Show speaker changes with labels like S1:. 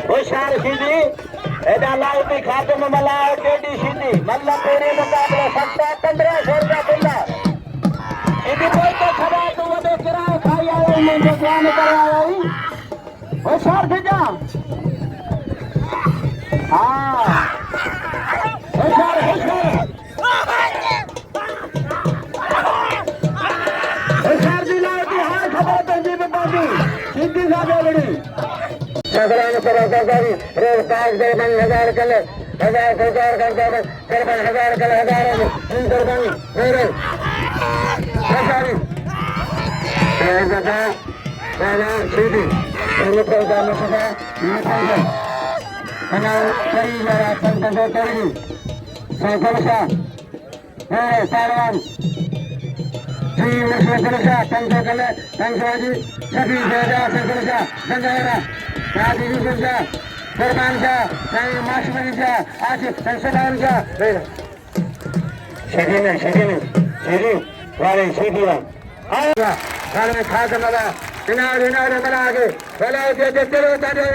S1: होशियार सीधी एडा लाउटी खाते में मला टेडी सीधी मतलब पूरे मुकाबले 1500 रुपया बिल्ला सीधी कोई तो खड़ा तो वो देख रहा है खाई आया मैं दुकान कर आया ही होशियार सीधा हाँ होशियार होशियार होशियार दी लाउटी हार खबर तो जी बाबू सीधी साहब बड़ी नगरान पर सरकारी रोज 5,000 कले 1,000 करता है 53,000 कले 1,000 सरकारी मेरे सरकारी ऐसा वाला सीधी ये तो जाने से ये तो है कई जरा संकट करी संकल्पा है सारवान जी मुश्किल कले संसाजी सभी जगह संकल्पा संगारा राजीव गुंजा फरमान का नहीं माशमनी का आज संसदान का सीधी वाले सीधी आएगा घर में खा कर लगा इनार बना आगे चलो चलो चलो